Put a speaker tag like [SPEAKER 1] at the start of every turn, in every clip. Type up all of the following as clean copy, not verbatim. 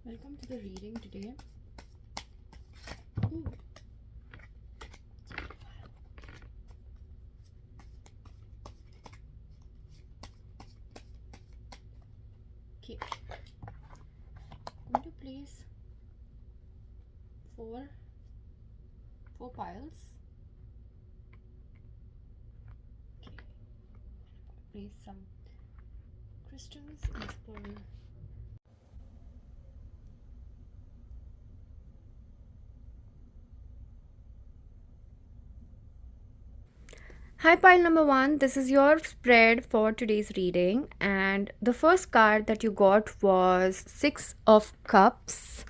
[SPEAKER 1] Welcome to the reading today. Ooh. Okay, I'm going to place four piles. Okay, place some crystals as per. Hi, pile number one. This is your spread for today's reading, and the first card that you got was Six of Cups.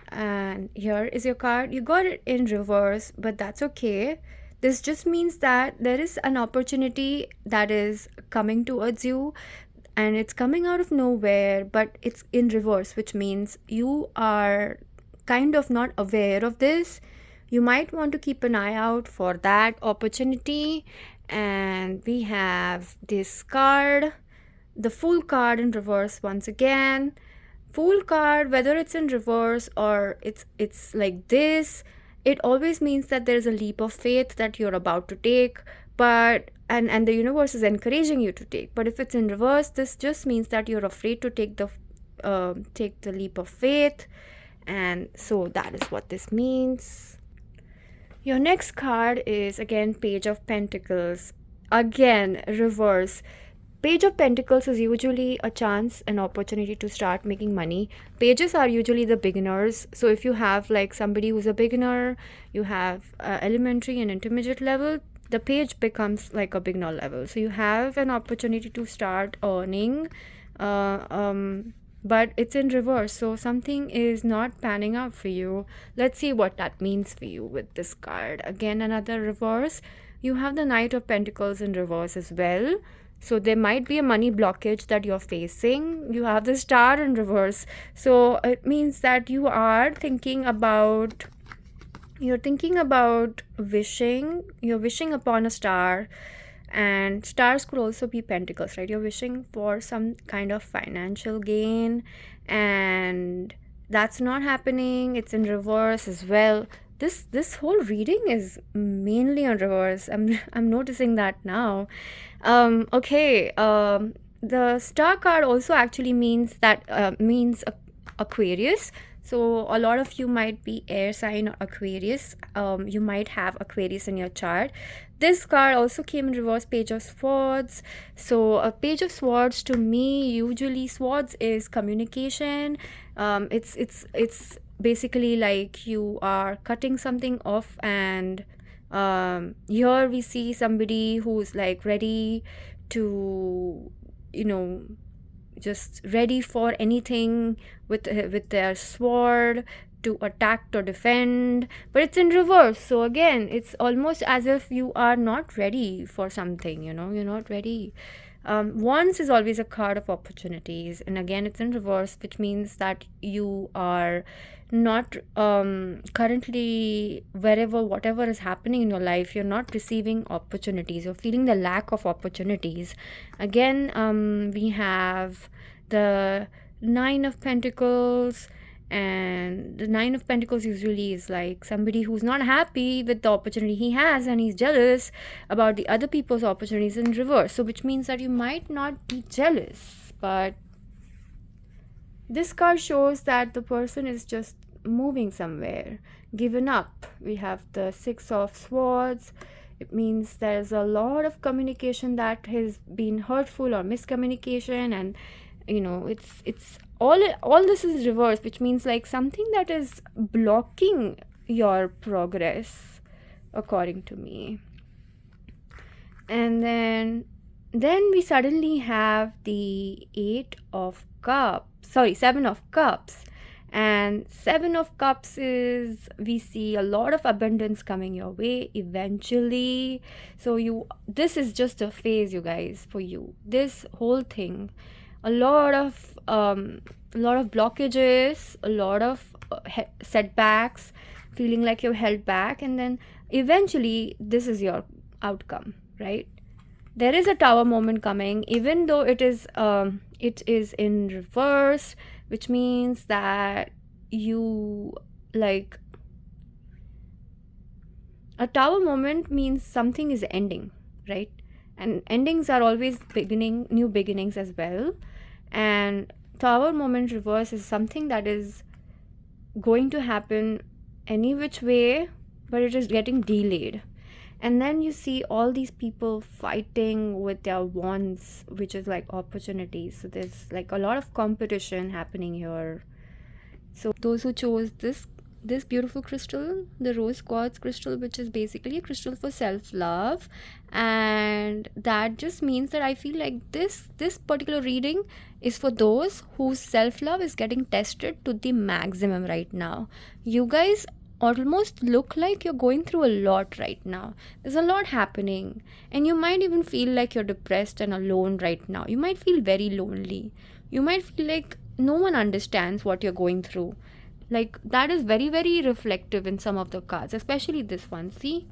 [SPEAKER 1] And here is your card. You got it in reverse, but that's okay. This just means that there is an opportunity that is coming towards you, and it's coming out of nowhere, but it's in reverse, which means you are kind of not aware of this. You might want to keep an eye out for that opportunity. And we have this card, the Fool card in reverse once again. Fool card, whether it's in reverse or it's like this, it always means that there's a leap of faith that you're about to take, but and the universe is encouraging you to take. But if it's in reverse, this just means that you're afraid to take the leap of faith. And so that is what this means. Your next card is again Page of Pentacles, again reverse. Page of Pentacles is usually a chance, an opportunity to start making money. Pages are usually the beginners. So if you have like somebody who's a beginner, you have elementary and intermediate level, the page becomes like a beginner level. So you have an opportunity to start earning, uh, um, but it's in reverse. So something is not panning out for you. Let's see what that means for you with this card. Again, another reverse. You have the Knight of Pentacles in reverse as well. So there might be a money blockage that you're facing. You have the Star in reverse. So it means that you're thinking about wishing. You're wishing upon a star, and stars could also be pentacles, right? You're wishing for some kind of financial gain, and that's not happening. It's in reverse as well. This whole reading is mainly on reverse. I'm noticing that now. Okay. The star card also actually means Aquarius. So a lot of you might be air sign or Aquarius. You might have Aquarius in your chart. This card also came in reverse, Page of Swords. So a Page of Swords, to me, usually swords is communication. It's basically like you are cutting something off, and here we see somebody who's like ready to, you know, just ready for anything with their sword to attack or defend, but it's in reverse. So again, it's almost as if you are not ready for something, you're not ready. Wands is always a card of opportunities, and again it's in reverse, which means that you are not currently, whatever is happening in your life, you're not receiving opportunities, you're feeling the lack of opportunities. Again, we have the Nine of Pentacles, and the Nine of Pentacles usually is like somebody who's not happy with the opportunity he has, and he's jealous about the other people's opportunities in reverse. So which means that you might not be jealous, but this card shows that the person is just moving somewhere, given up. We have the Six of Swords. It means there's a lot of communication that has been hurtful or miscommunication, and it's all this is reversed, which means like something that is blocking your progress, according to me. And then we suddenly have the Seven of Cups. And Seven of Cups is, we see a lot of abundance coming your way eventually. So this is just a phase, you guys, for you. This whole thing, a lot of blockages, a lot of setbacks, feeling like you're held back, and then eventually this is your outcome, right? There is a Tower moment coming, even though it is in reverse. which means that you like a tower moment means something is ending, right? And endings are always beginning, new beginnings as well. And tower moment reverse is something that is going to happen any which way, but it is getting delayed. And then you see all these people fighting with their wands, which is like opportunities. So there's like a lot of competition happening here. So those who chose this beautiful crystal, the rose quartz crystal, which is basically a crystal for self-love, and that just means that I feel like this particular reading is for those whose self-love is getting tested to the maximum right now. You guys almost look like you're going through a lot right now. There's a lot happening, and you might even feel like you're depressed and alone right now. You might feel very lonely. You might feel like no one understands what you're going through. Like that is very, very reflective in some of the cards, especially this one. See,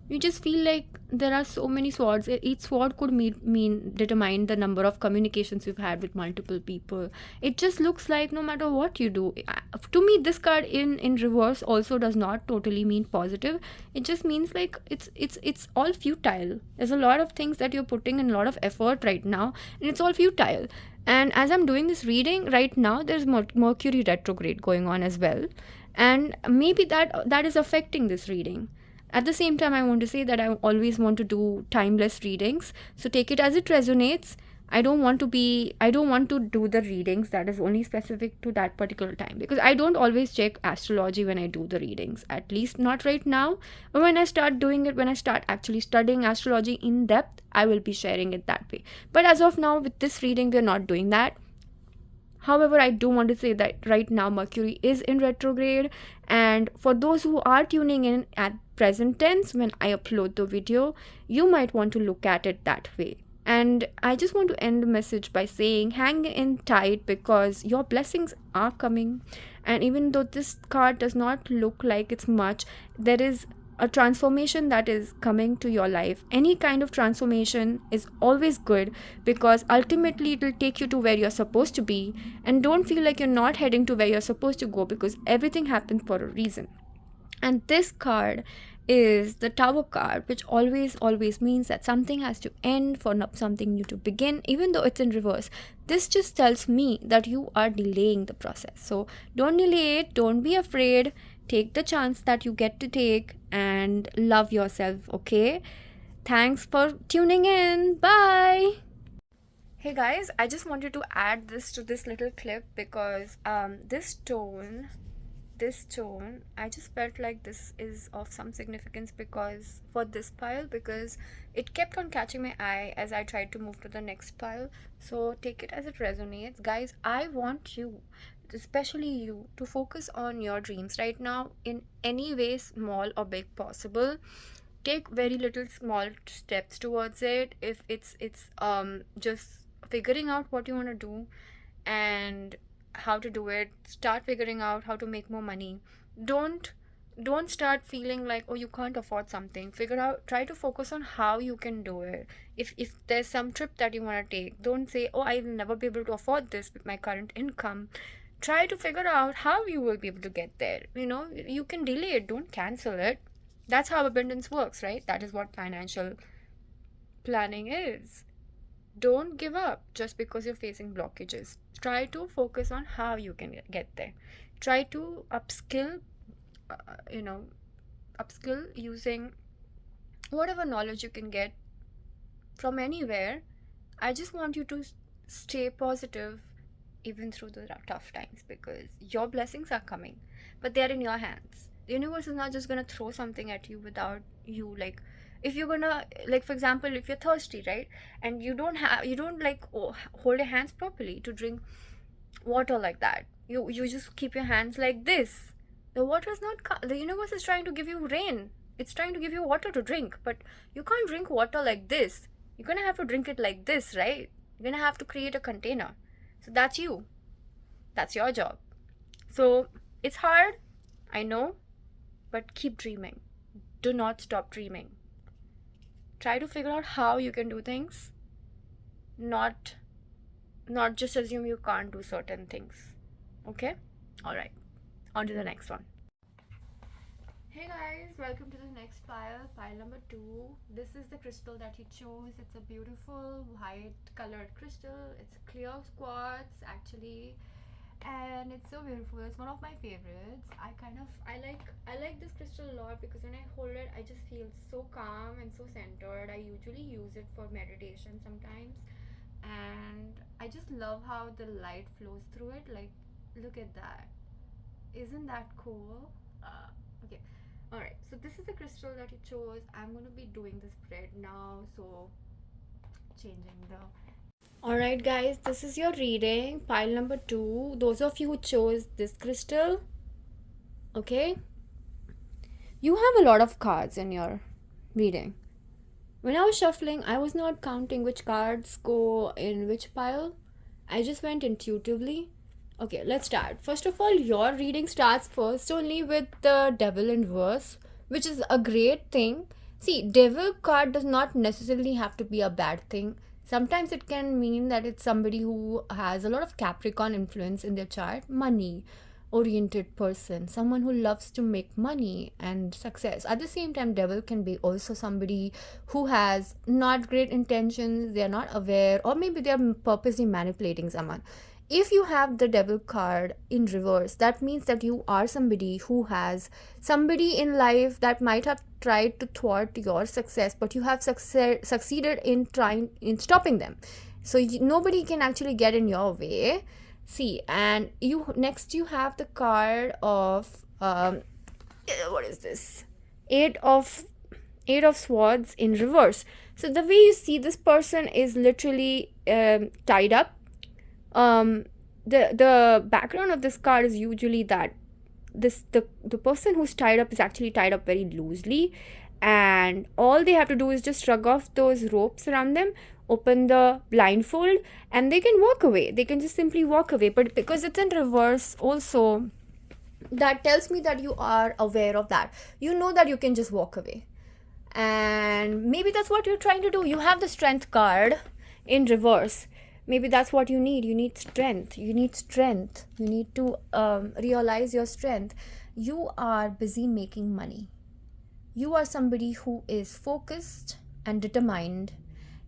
[SPEAKER 1] you just feel like there are so many swords. Each sword could mean determine the number of communications you've had with multiple people. It just looks like no matter what you do, to me this card in reverse also does not totally mean positive. It just means like it's all futile. There's a lot of things that you're putting in a lot of effort right now, and it's all futile. And as I'm doing this reading right now, there's Mercury retrograde going on as well, and maybe that is affecting this reading. At the same time, I want to say that I always want to do timeless readings. So take it as it resonates. I don't want to do the readings that is only specific to that particular time, because I don't always check astrology when I do the readings, at least not right now. But when I start doing it, when I start actually studying astrology in depth, I will be sharing it that way. But as of now, with this reading, we're not doing that. However, I do want to say that right now Mercury is in retrograde, and for those who are tuning in at present tense when I upload the video, you might want to look at it that way. And I just want to end the message by saying hang in tight, because your blessings are coming. And even though this card does not look like it's much, there is a transformation that is coming to your life. Any kind of transformation is always good, because ultimately it will take you to where you're supposed to be. And don't feel like you're not heading to where you're supposed to go, because everything happens for a reason. And this card is the Tower card, which always means that something has to end for something new to begin, even though it's in reverse. This just tells me that you are delaying the process. So don't delay it, don't be afraid. Take the chance that you get to take and love yourself, okay? Thanks for tuning in. Bye. Hey guys, I just wanted to add this to this little clip because this tone, I just felt like this is of some significance because for this pile, because it kept on catching my eye as I tried to move to the next pile. So take it as it resonates. Guys, I want you, especially you, to focus on your dreams right now in any way, small or big possible. Take very little small steps towards it. If it's just figuring out what you want to do and how to do it, start figuring out how to make more money. Don't don't start feeling like, oh, you can't afford something. Figure out, try to focus on how you can do it. If there's some trip that you want to take, don't say, oh, I'll never be able to afford this with my current income. Try to figure out how you will be able to get there. You can delay it, don't cancel it. That's how abundance works, right? That is what financial planning is. Don't give up just because you're facing blockages. Try to focus on how you can get there. Try to upskill, uh, you know, upskill using whatever knowledge you can get from anywhere. I just want you to stay positive even through the tough times, because your blessings are coming, but they're in your hands. The universe is not just gonna throw something at you without you, like, if you're gonna, like, for example, if you're thirsty, right, and you don't like, hold your hands properly to drink water like that. You just keep your hands like this. The water is not the universe is trying to give you rain. It's trying to give you water to drink, but you can't drink water like this. You're gonna have to drink it like this, right? You're gonna have to create a container. So that's you. That's your job. So it's hard, I know, but keep dreaming. Do not stop dreaming. Try to figure out how you can do things, not just assume you can't do certain things. Okay? Alright, on to the next one. Hey guys, welcome to the next pile number 2. This is the crystal that you chose. It's a beautiful white colored crystal. It's a clear quartz actually, and it's so beautiful. It's one of my favorites. I like this crystal a lot because when I hold it I just feel so calm and so centered. I usually use it for meditation sometimes, and I just love how the light flows through it. Like, look at that. Isn't that cool? Okay. Alright, so this is the crystal that you chose. I'm going to be doing the spread now, so changing the. Alright, guys, this is your reading, pile number 2. Those of you who chose this crystal, okay, you have a lot of cards in your reading. When I was shuffling, I was not counting which cards go in which pile. I just went intuitively. Okay, let's start. First of all, your reading starts first only with the devil in reverse, which is a great thing. See, devil card does not necessarily have to be a bad thing. Sometimes it can mean that it's somebody who has a lot of Capricorn influence in their chart, money oriented person, someone who loves to make money and success. At the same time, devil can be also somebody who has not great intentions, they are not aware, or maybe they are purposely manipulating someone. If you have the devil card in reverse, that means that you are somebody who has somebody in life that might have tried to thwart your success, but you have succeeded in stopping them. So nobody can actually get in your way. See, and you have the card of what is this? Eight of swords in reverse. So the way you see this person is literally tied up. The background of this card is usually that the person who's tied up is actually tied up very loosely, and all they have to do is just shrug off those ropes around them, open the blindfold, and they can walk away. They can just simply walk away. But because it's in reverse also, that tells me that you are aware of that. You know that you can just walk away, and maybe that's what you're trying to do. You have the strength card in reverse. Maybe that's what you need. You need strength. You need to realize your strength. You are busy making money. You are somebody who is focused and determined,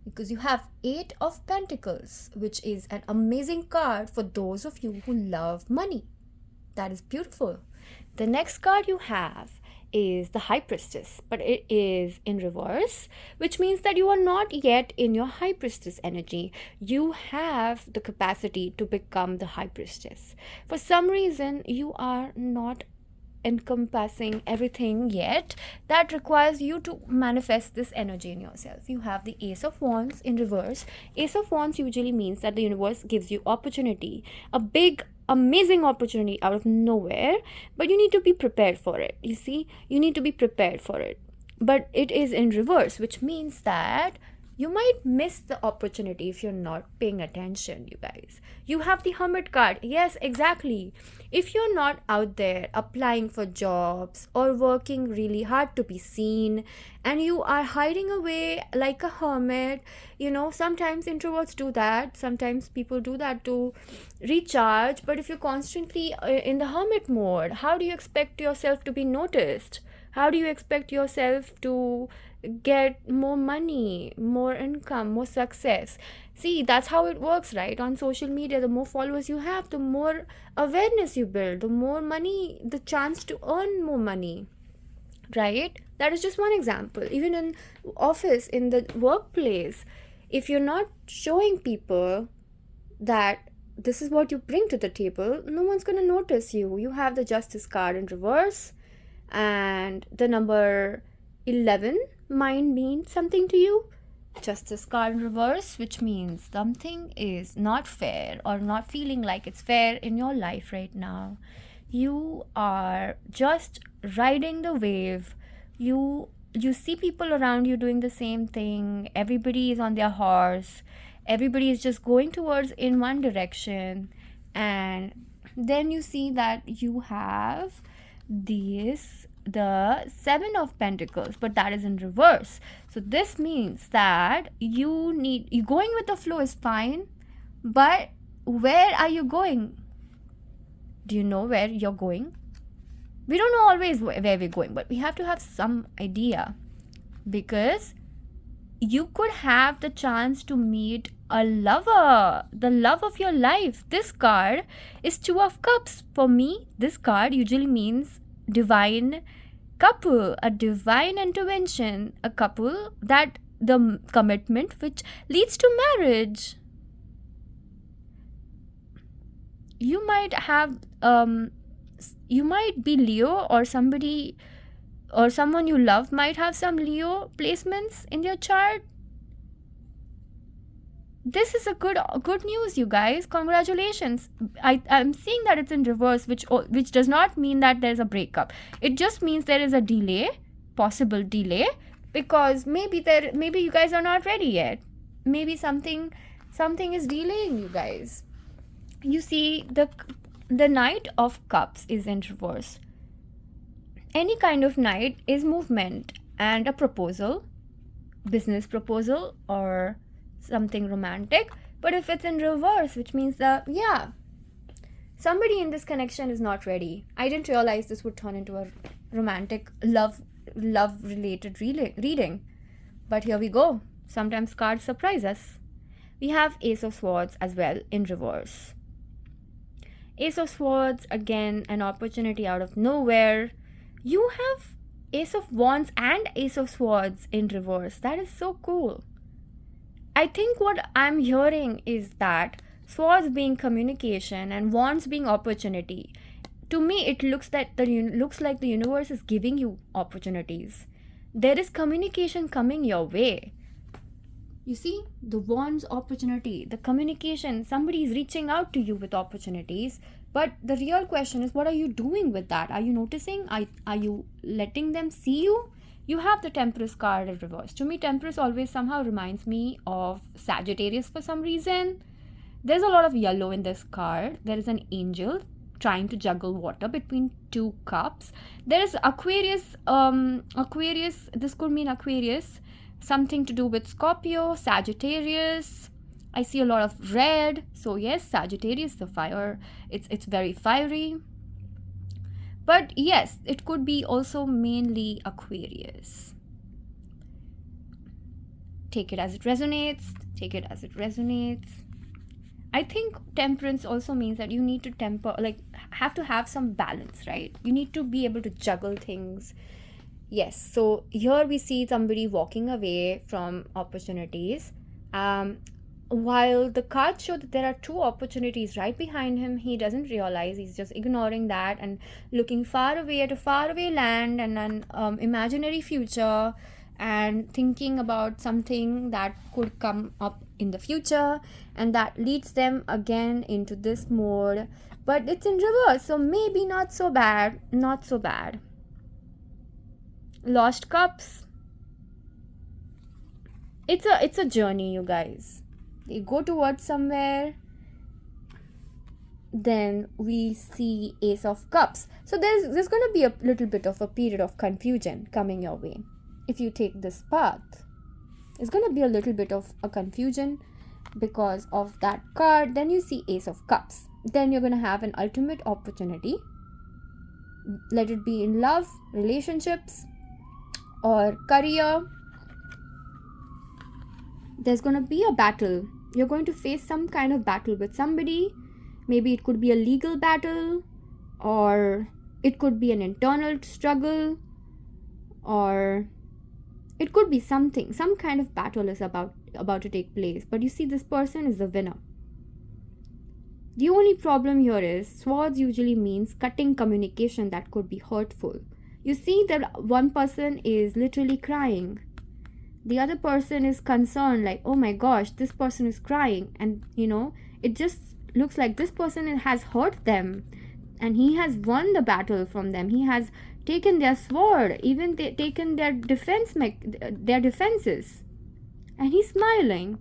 [SPEAKER 1] because you have 8 of Pentacles, which is an amazing card for those of you who love money. That is beautiful. The next card you have is the High Priestess, but it is in reverse, which means that you are not yet in your High Priestess energy. You have the capacity to become the High Priestess. For some reason, you are not encompassing everything yet. That requires you to manifest this energy in yourself. You have the Ace of Wands in reverse. Ace of Wands usually means that the universe gives you opportunity, a big amazing opportunity out of nowhere, but you need to be prepared for it. You see, you need to be prepared for it, but it is in reverse, which means that you might miss the opportunity if you're not paying attention. You guys, you have the Hermit card. Yes, exactly. If you're not out there applying for jobs or working really hard to be seen, and you are hiding away like a hermit, sometimes introverts do that, sometimes people do that to recharge. But if you're constantly in the hermit mode, how do you expect yourself to be noticed? How do you expect yourself to get more money, more income, more success? See, that's how it works, right? On social media, the more followers you have, the more awareness you build, the more money, the chance to earn more money, right? That is just one example. Even in office, in the workplace, if you're not showing people that this is what you bring to the table, no one's going to notice you. You have the Justice card in reverse, and the number 11 might mean something to you. Justice card in reverse, which means something is not fair or not feeling like it's fair in your life right now. You are just riding the wave. You see people around you doing the same thing. Everybody is on their horse. Everybody is just going towards in one direction, and then you see that you have the 7 of Pentacles, but that is in reverse. So this means that you going with the flow is fine, but where are you going? Do you know where you're going? We don't know always where we're going, but we have to have some idea, because you could have the chance to meet a lover, the love of your life. This card is Two of Cups. For me, this card usually means divine couple, a divine intervention, a couple that the commitment which leads to marriage. You might have you might be Leo, or somebody or someone you love might have some Leo placements in their chart. This is a good news, you guys. Congratulations. I'm seeing that it's in reverse, which does not mean that there's a breakup. It just means there is a delay, possible delay, because maybe you guys are not ready yet. Maybe something is delaying you guys. You see, the Knight of Cups is in reverse. Any kind of knight is movement and a proposal, business proposal or something romantic. But if it's in reverse, which means somebody in this connection is not ready. I didn't realize this would turn into a romantic love related reading, but here we go. Sometimes cards surprise us. We have Ace of Swords as well in reverse. Ace of Swords, again, an opportunity out of nowhere. You have Ace of Wands and Ace of Swords in reverse. That is so cool. I think what I'm hearing is that Swords being communication and Wands being opportunity. To me, it looks like the universe is giving you opportunities. There is communication coming your way. You see, the Wands opportunity, the communication, somebody is reaching out to you with opportunities. But the real question is, what are you doing with that? Are you noticing? Are you letting them see you? You have the Temperance card in reverse. To me, Temperance always somehow reminds me of Sagittarius for some reason. There's a lot of yellow in this card. There is an angel trying to juggle water between two cups. There is Aquarius. This could mean Aquarius. Something to do with Scorpio, Sagittarius. I see a lot of red. So yes, Sagittarius, the fire. It's very fiery. But yes, it could be also mainly Aquarius. Take it as it resonates. Take it as it resonates. I think Temperance also means that you need to have to have some balance, right? You need to be able to juggle things. Yes, so here we see somebody walking away from opportunities. While the cards show that there are two opportunities right behind him, he doesn't realize. He's just ignoring that and looking far away at a faraway land and an imaginary future, and thinking about something that could come up in the future, and that leads them again into this mode. But it's in reverse, so maybe not so bad. Lost Cups. It's a journey, you guys. They go towards somewhere. Then we see Ace of Cups. So there's going to be a little bit of a period of confusion coming your way. If you take this path, it's going to be a little bit of a confusion because of that card. Then you see Ace of Cups. Then you're going to have an ultimate opportunity. Let it be in love, relationships, or career. There's going to be a battle. You're going to face some kind of battle with somebody. Maybe it could be a legal battle, or it could be an internal struggle, or it could be some kind of battle is about to take place. But you see, this person is the winner. The only problem here is Swords usually means cutting communication that could be hurtful. You see that one person is literally crying. The other person is concerned, like, oh my gosh, this person is crying. And, it just looks like this person has hurt them. And he has won the battle from them. He has taken their sword, even taken their defenses. And he's smiling.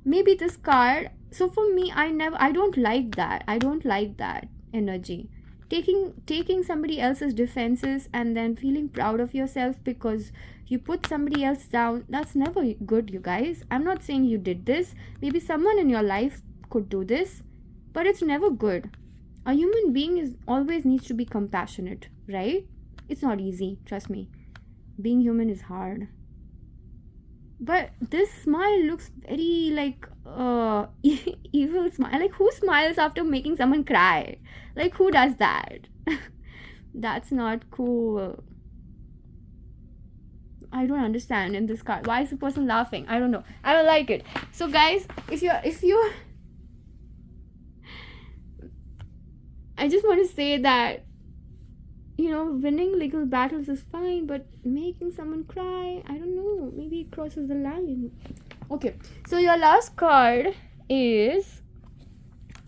[SPEAKER 1] Maybe this card. So for me, I don't like that. I don't like that energy. taking somebody else's defenses and then feeling proud of yourself because you put somebody else down. That's never good, you guys. I'm not saying you did this. Maybe someone in your life could do this, but it's never good. A human being is always needs to be compassionate, right? It's not easy, trust me. Being human is hard. But this smile looks very like evil smile. Like, who smiles after making someone cry? Like, who does that? That's not cool. I don't understand in this card. Why is the person laughing? I don't know. I don't like it. So guys, if you I just want to say that, winning legal battles is fine, but making someone cry, I don't know, maybe it crosses the line. Okay, so your last card is,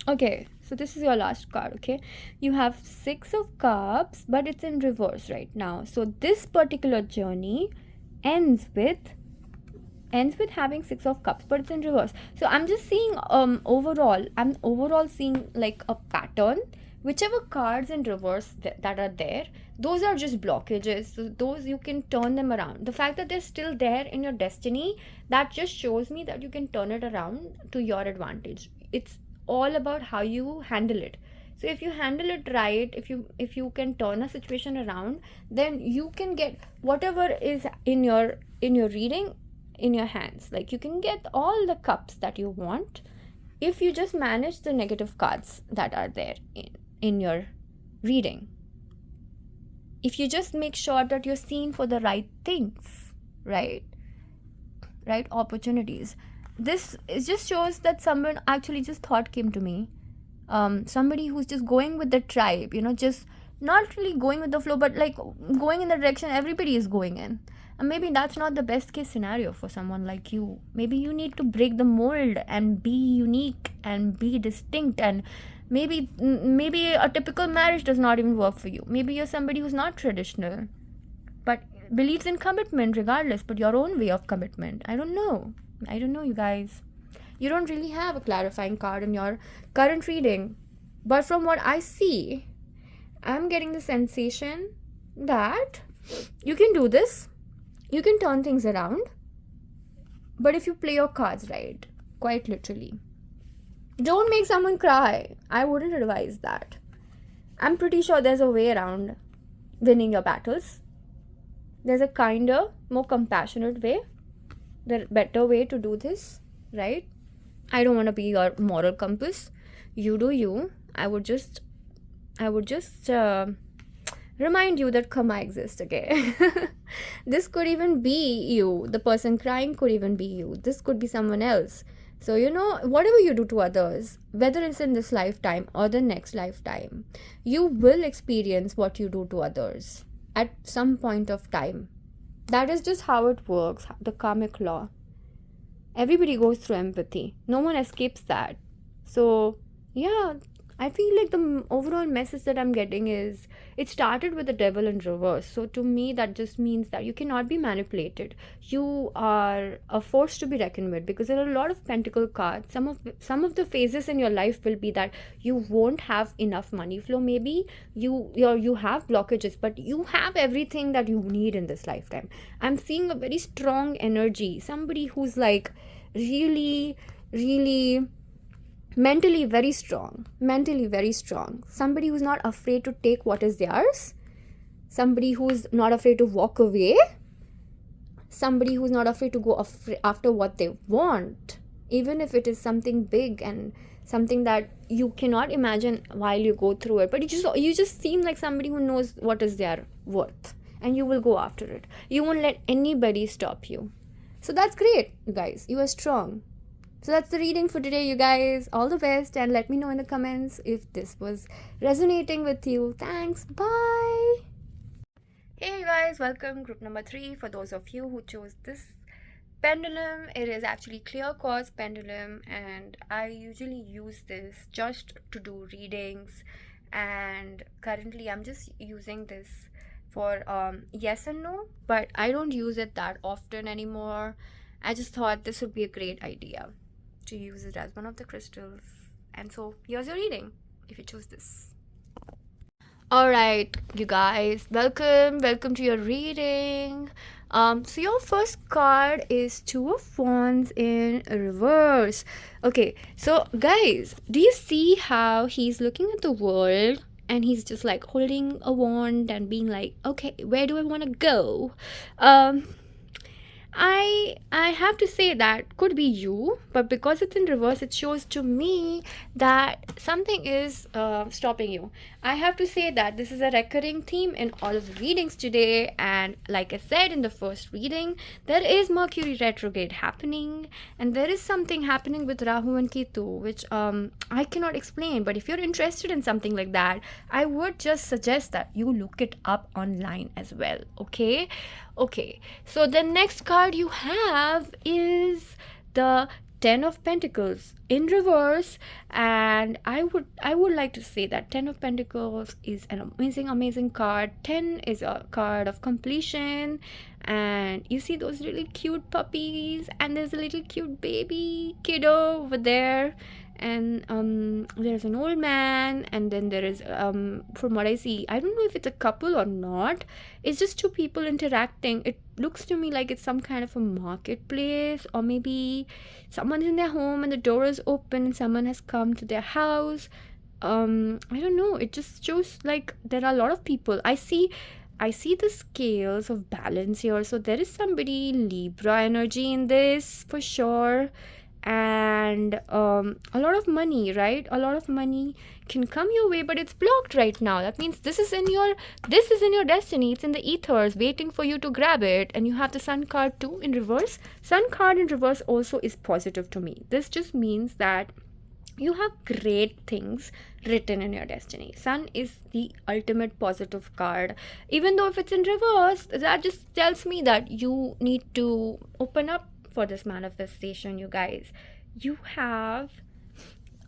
[SPEAKER 1] okay, so this is your last card, okay? You have 6 of Cups, but it's in reverse right now. So this particular journey ends with having 6 of Cups, but it's in reverse. So I'm just seeing I'm overall seeing like a pattern. Whichever cards in reverse that are there, those are just blockages. So those, you can turn them around. The fact that they're still there in your destiny, that just shows me that you can turn it around to your advantage. It's all about how you handle it. So if you handle it right, if you can turn a situation around, then you can get whatever is in your reading in your hands. Like, you can get all the cups that you want if you just manage the negative cards that are there in your reading. If you just make sure that you're seen for the right things, right opportunities. This, it just shows that someone actually, just thought came to me, somebody who's just going with the tribe, just not really going with the flow, but like going in the direction everybody is going in. And maybe that's not the best case scenario for someone like you. Maybe you need to break the mold and be unique and be distinct, and maybe a typical marriage does not even work for you. Maybe you're somebody who's not traditional but believes in commitment regardless, but your own way of commitment. I don't know, you guys. You don't really have a clarifying card in your current reading, but from what I see, I'm getting the sensation that you can do this. You can turn things around, but if you play your cards right, quite literally. Don't make someone cry. I wouldn't advise that. I'm pretty sure there's a way around winning your battles. There's a kinder, more compassionate way. There's a better way to do this, right? I don't want to be your moral compass. You do you. I would just remind you that karma exists, okay? This could even be you. The person crying could even be you. This could be someone else. So, whatever you do to others, whether it's in this lifetime or the next lifetime, you will experience what you do to others at some point of time. That is just how it works, the karmic law. Everybody goes through empathy. No one escapes that. So, yeah, I feel like the overall message that I'm getting is, it started with the devil in reverse. So to me, that just means that you cannot be manipulated. You are a force to be reckoned with, because there are a lot of pentacle cards. Some of the phases in your life will be that you won't have enough money flow. Maybe you have blockages, but you have everything that you need in this lifetime. I'm seeing a very strong energy. Somebody who's like really, really mentally very strong, somebody who's not afraid to take what is theirs, somebody who's not afraid to walk away, somebody who's not afraid to go after what they want, even if it is something big and something that you cannot imagine while you go through it, but you just seem like somebody who knows what is their worth, and you will go after it. You won't let anybody stop you. So that's great, you guys. You are strong. So that's the reading for today, you guys. All the best, and let me know in the comments if this was resonating with you. Thanks. Bye. Hey, you guys. Welcome. Group number 3. For those of you who chose this pendulum, it is actually clear quartz pendulum, and I usually use this just to do readings, and currently I'm just using this for yes and no, but I don't use it that often anymore. I just thought this would be a great idea to use it as one of the crystals. And so here's your reading if you choose this. All right, you guys, welcome to your reading. So your first card is Two of Wands in reverse. Okay, so guys, do you see how he's looking at the world and he's just like holding a wand and being like, okay, where do I want to go? Um, I have to say that could be you, but because it's in reverse, it shows to me that something is stopping you. I have to say that this is a recurring theme in all of the readings today, and like I said in the first reading, there is Mercury retrograde happening, and there is something happening with Rahu and Ketu, which I cannot explain. But if you're interested in something like that, I would just suggest that you look it up online as well. Okay, so the next card you have is the Ten of Pentacles in reverse, and I would like to say that Ten of Pentacles is an amazing card. 10 is a card of completion, and you see those really cute puppies, and there's a little cute baby kiddo over there, and there's an old man, and then there is from what I see, I don't know if it's a couple or not. It's just two people interacting. It looks to me like it's some kind of a marketplace, or maybe someone's in their home and the door is open and someone has come to their house. I don't know, it just shows like there are a lot of people. I see the scales of balance here, so there is somebody Libra energy in this for sure. And a lot of money, right? A lot of money can come your way, but it's blocked right now. That means this is in your destiny. It's in the ethers waiting for you to grab it. And you have the Sun card too in reverse. Sun card in reverse also is positive to me. This just means that you have great things written in your destiny. Sun is the ultimate positive card. Even though if it's in reverse, that just tells me that you need to open up for this manifestation, you guys. You have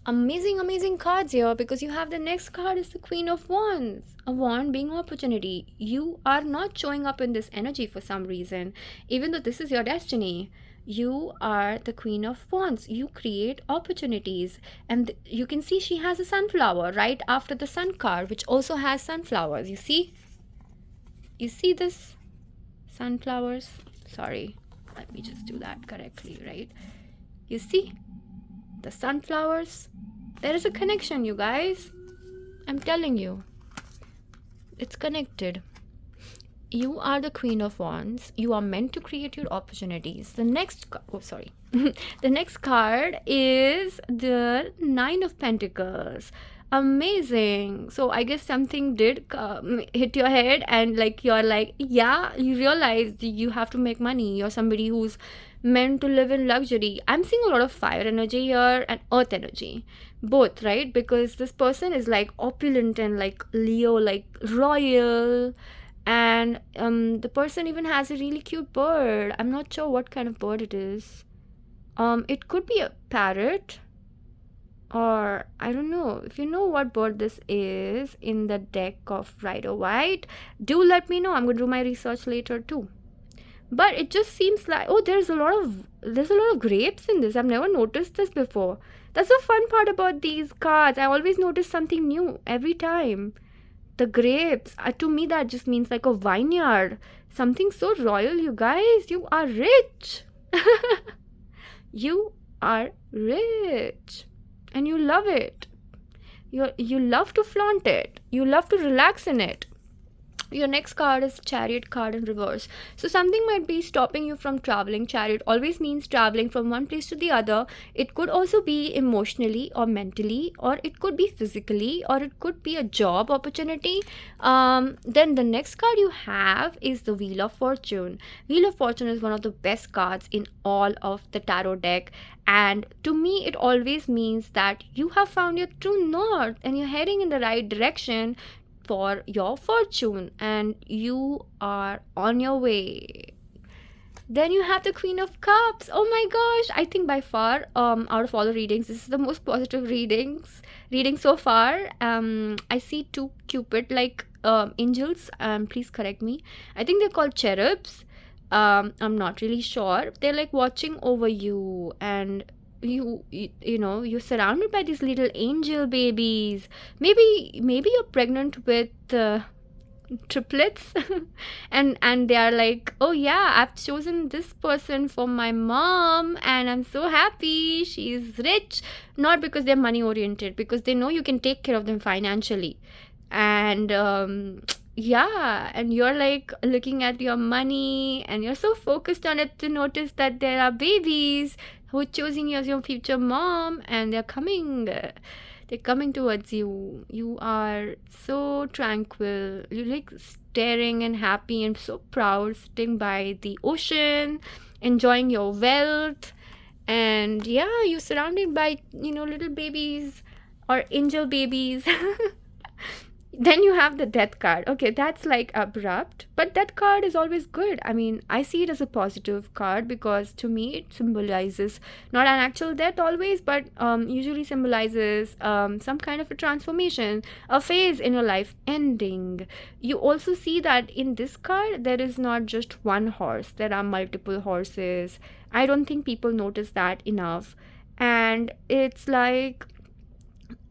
[SPEAKER 1] amazing cards here, because you have the next card is the Queen of Wands. A wand being opportunity. You are not showing up in this energy for some reason, even though this is your destiny. You are the Queen of Wands. You create opportunities, and you can see she has a sunflower right after the Sun card, which also has sunflowers. You see this sunflowers? Sorry, let me just do that correctly, right? You see the sunflowers? There is a connection, you guys. I'm telling you, it's connected. You are the Queen of Wands. You are meant to create your opportunities. The next the next card is the Nine of Pentacles. Amazing. So I guess something did hit your head, and like you're like, yeah, you realize you have to make money. You're somebody who's meant to live in luxury. I'm seeing a lot of fire energy here and earth energy, both, right? Because this person is like opulent and like Leo, like royal, and the person even has a really cute bird. I'm not sure what kind of bird it is. It could be a parrot, or I don't know. If you know what bird this is in the deck of Rider White, do let me know. I'm going to do my research later too. But it just seems like, oh, there's a lot of grapes in this. I've never noticed this before. That's the fun part about these cards. I always notice something new every time. The grapes, to me that just means like a vineyard. Something so royal, you guys. You are rich. You are rich. And you love it. You love to flaunt it. You love to relax in it. Your next card is Chariot card in reverse. So something might be stopping you from traveling. Chariot always means traveling from one place to the other. It could also be emotionally or mentally, or it could be physically, or it could be a job opportunity. Then the next card you have is the Wheel of Fortune. Wheel of Fortune is one of the best cards in all of the tarot deck. And to me, it always means that you have found your true north and you're heading in the right direction for your fortune, and you are on your way. Then you have the Queen of Cups. Oh my gosh, I think by far out of all the readings, this is the most positive reading so far. I see two Cupid like angels. Please correct me. I think they're called cherubs. I'm not really sure. They're like watching over you, and you're surrounded by these little angel babies. Maybe you're pregnant with triplets and they are like, oh yeah, I've chosen this person for my mom and I'm so happy she's rich. Not because they're money oriented, because they know you can take care of them financially. And yeah, and you're like looking at your money and you're so focused on it to notice that there are babies who are choosing you as your future mom, and they're coming towards you. You are so tranquil. You're like staring and happy and so proud, sitting by the ocean, enjoying your wealth. And yeah, you're surrounded by, little babies or angel babies. Then you have the death card. Okay, that's like abrupt, but that card is always good. I mean, I see it as a positive card because to me it symbolizes not an actual death always, but usually symbolizes some kind of a transformation, a phase in your life ending. You also see that in this card, there is not just one horse, there are multiple horses. I don't think people notice that enough. And it's like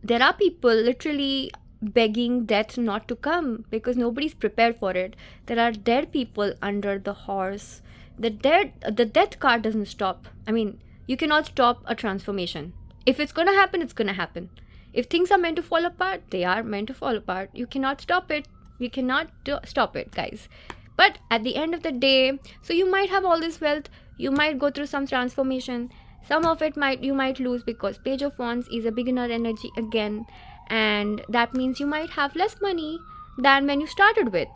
[SPEAKER 1] there are people literally begging death not to come because nobody's prepared for it. There are dead people under the horse. The death card doesn't stop. I mean, you cannot stop a transformation. If it's gonna happen, it's gonna happen. If things are meant to fall apart, they are meant to fall apart. You cannot stop it. You cannot stop it, guys. But at the end of the day, so you might have all this wealth, you might go through some transformation. Some of it you might lose because Page of Wands is a beginner energy again, and that means you might have less money than when you started with.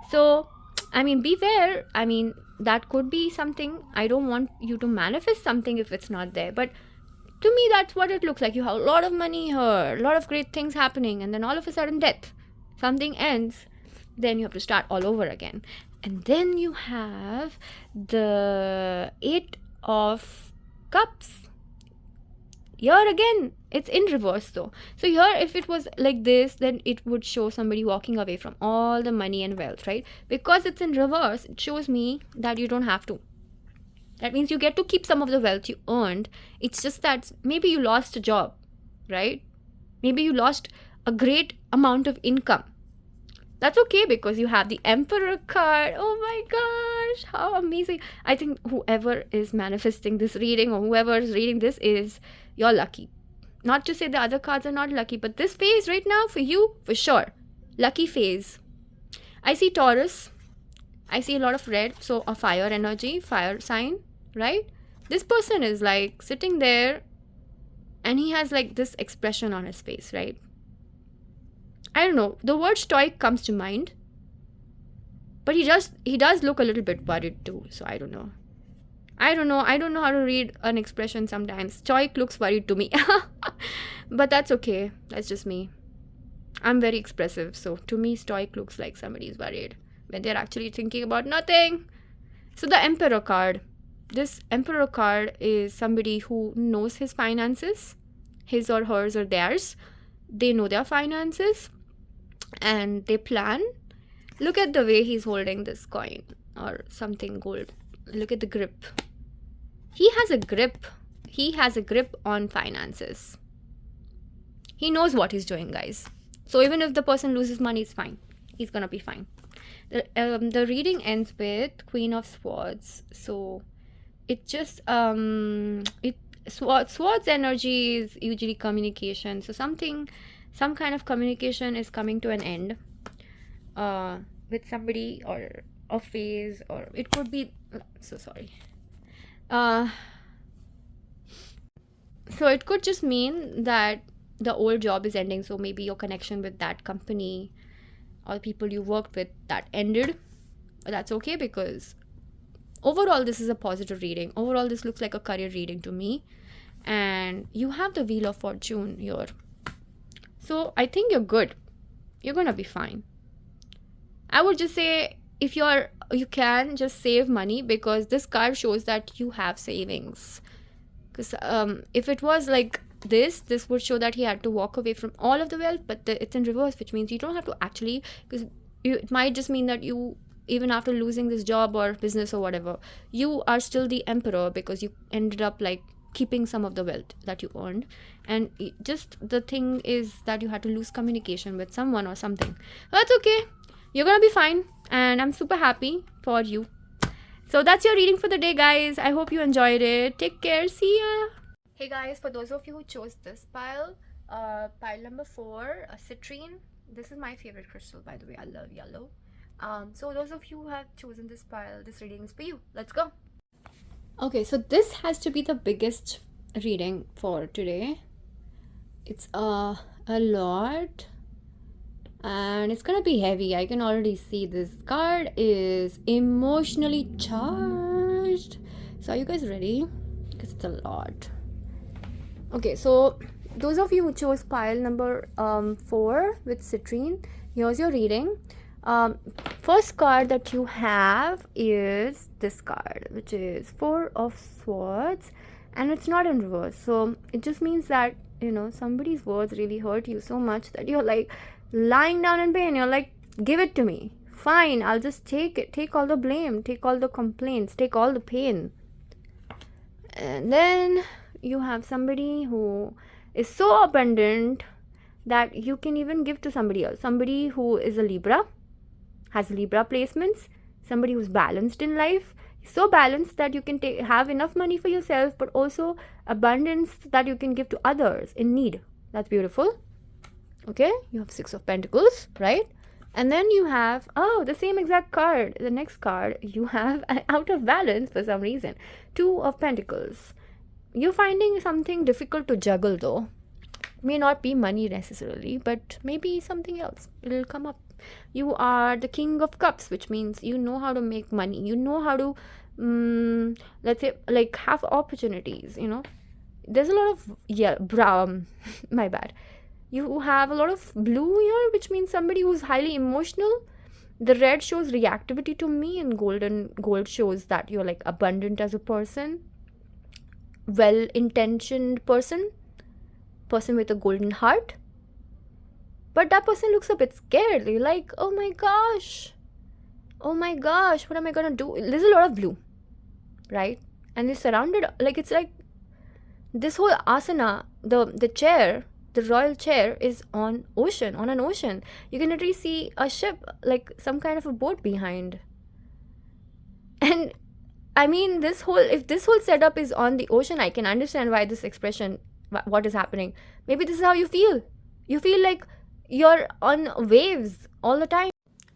[SPEAKER 1] So I mean, beware. I mean, that could be something. I don't want you to manifest something if it's not there, but to me that's what it looks like. You have a lot of money here, a lot of great things happening, and then all of a sudden death, something ends, then you have to start all over again. And then you have the 8 of Cups. Here again, it's in reverse though. So here, if it was like this, then it would show somebody walking away from all the money and wealth, right? Because it's in reverse, it shows me that you don't have to. That means you get to keep some of the wealth you earned. It's just that maybe you lost a job, right? Maybe you lost a great amount of income. That's okay because you have the Emperor card. Oh my gosh, how amazing. I think whoever is manifesting this reading or whoever is reading this you're lucky. Not to say the other cards are not lucky, but this phase right now for you, for sure. Lucky phase. I see Taurus. I see a lot of red. So a fire energy, fire sign, right? This person is like sitting there and he has like this expression on his face, right? I don't know. The word stoic comes to mind. But he does look a little bit worried too. So I don't know. I don't know how to read an expression sometimes. Stoic looks worried to me. But that's okay. That's just me. I'm very expressive. So to me, stoic looks like somebody's worried when they're actually thinking about nothing. So the Emperor card. This Emperor card is somebody who knows his finances. His or hers or theirs. They know their finances. And they plan. Look at the way he's holding this coin or something gold. Look at the grip. He has a grip. He has a grip on finances. He knows what he's doing, guys. So even if the person loses money, it's fine. He's gonna be fine. The reading ends with Queen of Swords. So it just Swords energy is usually communication. So some kind of communication is coming to an end with somebody or a phase, or it could be so it could just mean that the old job is ending. So maybe your connection with that company or people you worked with, that ended. That's okay because overall this is a positive reading. Overall this looks like a career reading to me. And you have the Wheel of Fortune here. So I think you're good. You're gonna be fine. I would just say if you can just save money, because this card shows that you have savings. Because if it was like this would show that he had to walk away from all of the wealth, but it's in reverse, which means you don't have to actually, because it might just mean that you, even after losing this job or business or whatever, you are still the Emperor because you ended up like keeping some of the wealth that you earned, and just the thing is that you had to lose communication with someone or something. That's okay, you're gonna be fine, and I'm super happy for you. So that's your reading for the day, guys. I hope you enjoyed it. Take care, see ya. Hey guys, for those of you who chose this pile, pile number 4, citrine. This is my favorite crystal, by the way. I love yellow. So those of you who have chosen this pile, this reading is for you. Let's go. Okay, so this has to be the biggest reading for today. It's a lot, and it's gonna be heavy. I can already see this card is emotionally charged. So are you guys ready? Because it's a lot. Okay, so those of you who chose pile number 4 with citrine, here's your reading. First card that you have is this card, which is 4 of Swords, and it's not in reverse. So it just means that, you know, somebody's words really hurt you so much that you're like lying down in pain. You're like, give it to me. Fine, I'll just take it. Take all the blame. Take all the complaints. Take all the pain. And then you have somebody who is so abundant that you can even give to somebody else. Somebody who is a Libra, has Libra placements, somebody who's balanced in life, so balanced that you can have enough money for yourself, but also abundance that you can give to others in need. That's beautiful. Okay, you have 6 of Pentacles, right? And then you have, oh, the same exact card. The next card, you have out of balance for some reason. 2 of Pentacles. You're finding something difficult to juggle though. May not be money necessarily, but maybe something else. It'll come up. You are the King of Cups, which means you know how to make money. You know how to, let's say, like have opportunities, you know. There's a lot of, brown, my bad. You have a lot of blue here, which means somebody who's highly emotional. The red shows reactivity to me, and gold shows that you're like abundant as a person, well-intentioned person with a golden heart. But that person looks a bit scared. They're like, oh my gosh, what am I gonna do? There's a lot of blue, right? And they're surrounded, like, it's like this whole asana, the chair, the royal chair is on an ocean. You can literally see a ship, like some kind of a boat behind. And I mean, if this whole setup is on the ocean, I can understand why this expression, what is happening. Maybe this is how you feel. You feel like you're on waves all the time.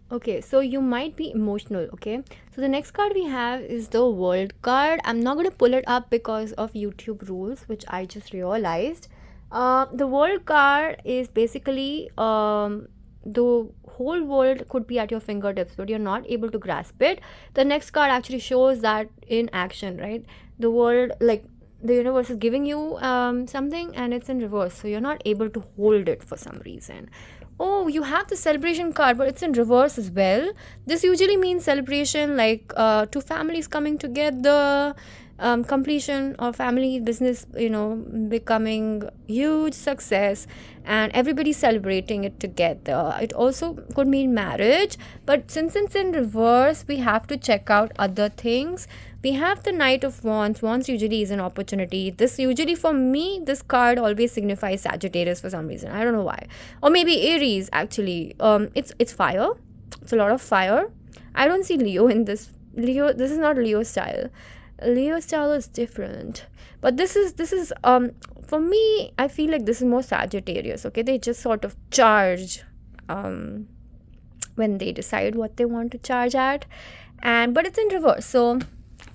[SPEAKER 1] Okay, so you might be emotional, okay? So the next card we have is the World card. I'm not going to pull it up because of YouTube rules, which I just realized. The World card is basically the whole world could be at your fingertips, but you're not able to grasp it. The next card actually shows that in action, right? The world, like the universe is giving you something, and it's in reverse, so you're not able to hold it for some reason. Oh, you have the celebration card, but it's in reverse as well. This usually means celebration, like two families coming together, completion of family business, you know, becoming huge success, and everybody celebrating it together. It also could mean marriage, but since it's in reverse, we have to check out other things. We have the Knight of Wands. Wands usually is an opportunity. This usually, for me, this card always signifies Sagittarius for some reason. I don't know why. Or maybe Aries, actually. It's fire. It's a lot of fire. I don't see Leo in this. This is not Leo style. Leo style is different. But this is for me, I feel like this is more Sagittarius, okay? They just sort of charge when they decide what they want to charge at. But it's in reverse. So,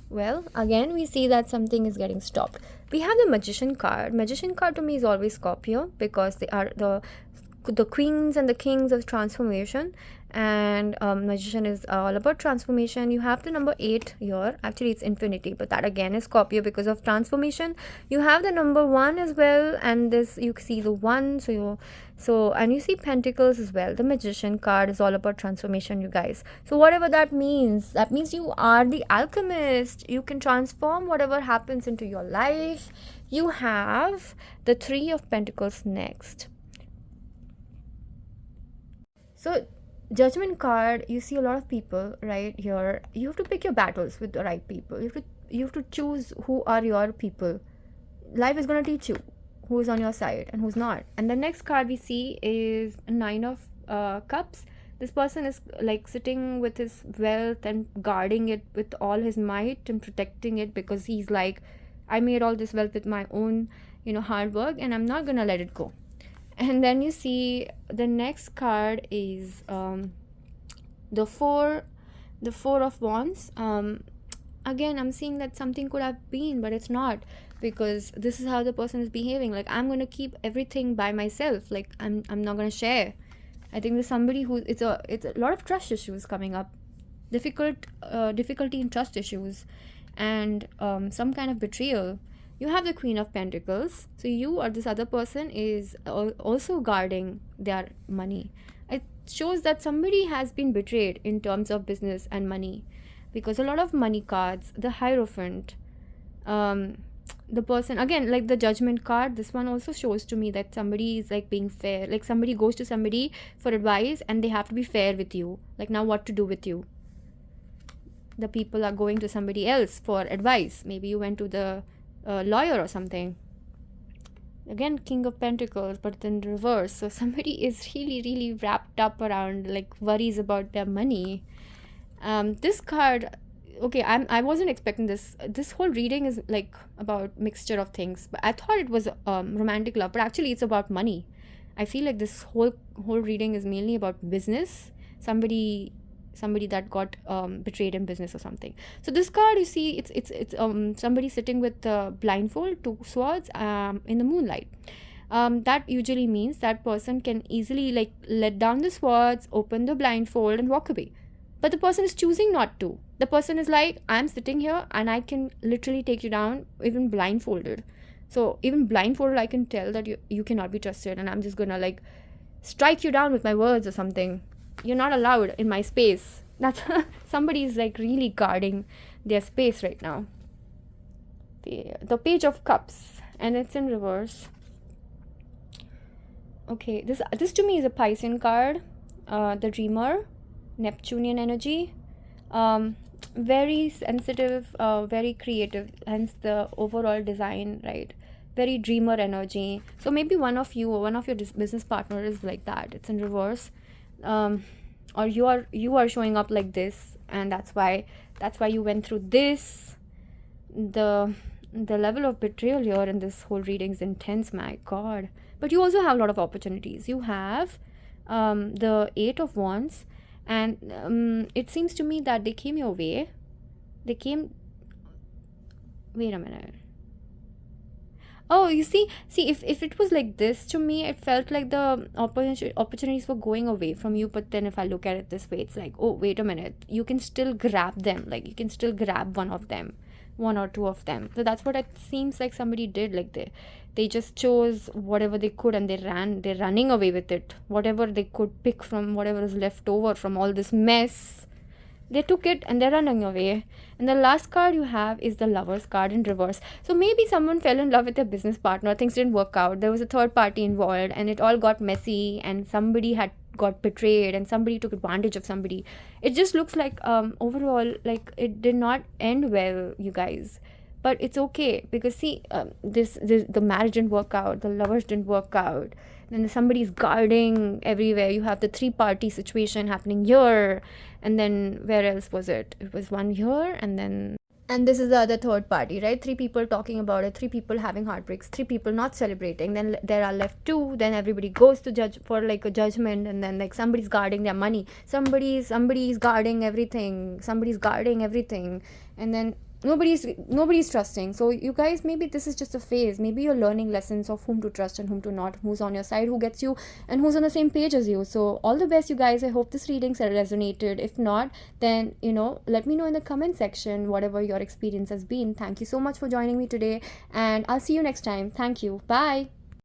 [SPEAKER 1] well, again, we see that something is getting stopped. We have the Magician card. Magician card to me is always Scorpio, because they are the queens and the kings of transformation, and Magician is all about transformation. You have the number 8 here. Actually, it's infinity, but that again is Scorpio because of transformation. You have the number 1 as well, and this, you see the 1, and you see Pentacles as well. The Magician card is all about transformation, you guys. So whatever that means you are the alchemist. You can transform whatever happens into your life. You have the 3 of Pentacles next. So Judgment card, you see a lot of people right here. You have to pick your battles with the right people. You have to choose who are your people. life is going to teach you who's on your side and who's not. And the next card we see is Nine of Cups. This person is like sitting with his wealth and guarding it with all his might and protecting it, because he's like, I made all this wealth with my own, hard work, and I'm not gonna let it go. And then you see the next card is the four of wands. Again, I'm seeing that something could have been, but it's not, because this is how the person is behaving. Like, I'm gonna keep everything by myself. Like, I'm not gonna share. I think there's somebody who it's a lot of trust issues coming up, difficulty in trust issues, and some kind of betrayal. You have the Queen of Pentacles, so you or this other person is also guarding their money. It shows that somebody has been betrayed in terms of business and money, because a lot of money cards, the Hierophant, the person, again, like the Judgment card, this one also shows to me that somebody is like being fair. Like, somebody goes to somebody for advice and they have to be fair with you, like, now what to do with you. The people are going to somebody else for advice. Maybe you went to the lawyer or something. Again, King of Pentacles, but in reverse. So somebody is really, really wrapped up around like worries about their money. This card, okay, I wasn't expecting this. This whole reading is like about mixture of things, but I thought it was romantic love, but actually it's about money. I feel like this whole reading is mainly about business. Somebody that got betrayed in business or something. So this card, you see, it's somebody sitting with blindfold, two swords, in the moonlight. That usually means that person can easily like let down the swords, open the blindfold, and walk away. But the person is choosing not to. The person is like, I'm sitting here and I can literally take you down, even blindfolded. So even blindfolded, I can tell that you cannot be trusted, and I'm just gonna like strike you down with my words or something. You're not allowed in my space. That's somebody is like really guarding their space right now. The Page of Cups, and it's in reverse. Okay, this to me is a Piscean card, the Dreamer, Neptunian energy, very sensitive, very creative, hence the overall design, right? Very dreamer energy. So maybe one of you or one of your business partner is like that. It's in reverse, or you are showing up like this, and that's why you went through this. The level of betrayal here in this whole reading is intense, my god. But you also have a lot of opportunities. You have the Eight of Wands, and it seems to me that they came your way. Wait a minute. Oh, you see, if it was like this, to me, it felt like the opportunities were going away from you. But then if I look at it this way, it's like, oh, wait a minute. You can still grab them. Like, you can still grab one of them, one or two of them. So that's what it seems like somebody did. Like, they just chose whatever they could, and they're running away with it. Whatever they could pick from whatever is left over from all this mess, they took it and they're running away. And the last card you have is the Lovers card in reverse. So maybe someone fell in love with their business partner, things didn't work out, there was a third party involved, and it all got messy, and somebody had got betrayed, and somebody took advantage of somebody. It just looks like overall, like, it did not end well, you guys. But it's okay, because see, the marriage didn't work out, the lovers didn't work out, then somebody's guarding everywhere. You have the 3-party situation happening here, and then where else was it? It was one here, and this is the other third party, right? 3 people talking about it, 3 people having heartbreaks, 3 people not celebrating, then there are left 2, then everybody goes to judge for like a judgment, and then like somebody's guarding their money, somebody's guarding everything, and then nobody's trusting. So you guys, maybe this is just a phase. Maybe you're learning lessons of whom to trust and whom to not, who's on your side, who gets you, and who's on the same page as you. So all the best, you guys. I hope this reading resonated. If not, then let me know in the comment section whatever your experience has been. Thank you so much for joining me today, and I'll see you next time. Thank you. Bye.